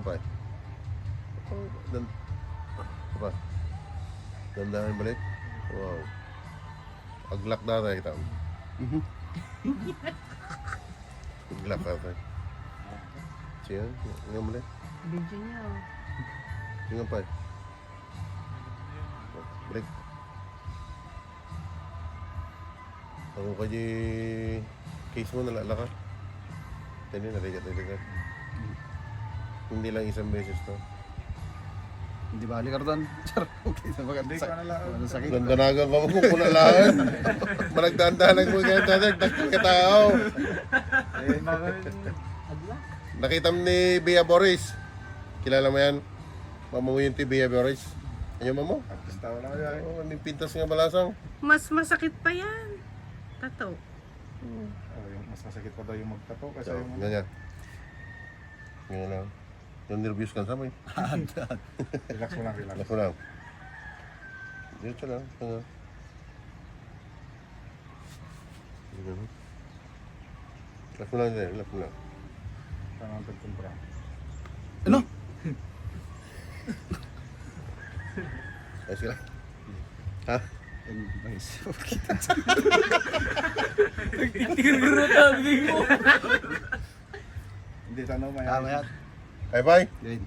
pa. Apa? Dandahan balik. Wow. Aglak na tayo kita. Aglak na tayo. Siya, nga balik. Video niya. Nga pa. Balik. Ako kayo case mo nalala ka. Tani narigat. Hindi lang isang beses to. Hindi bali ka doon. Char, okay sa maganda. Hindi ko na lang. Sakit. Gandanagan ka mo kung kunalaan. Managdahan-dahan mo ganyan tatag. Nagkakatao. Nakita mo ni Bea Boris. Kilala mo yan? Mama mo yung Bea Boris. Ano mo mo? Artista wala yan. Oo, may pintas nga balasang. Mas masakit pa yan. Tato. Yung mas masakit pa daw yung magtato kasi So, yung ganyan. Ganyan lang. Yung nervous ka sa may. relax mo lang, relax. Relax mo lang. Diretso lang. Relax mo lang din. Relax mo lang. Saan ang pagkumpra? Ano? Ayos ka lang. Ha? Tiguro tabi mo. Hindi, tanong may Mayat. Bye-bye. Yun.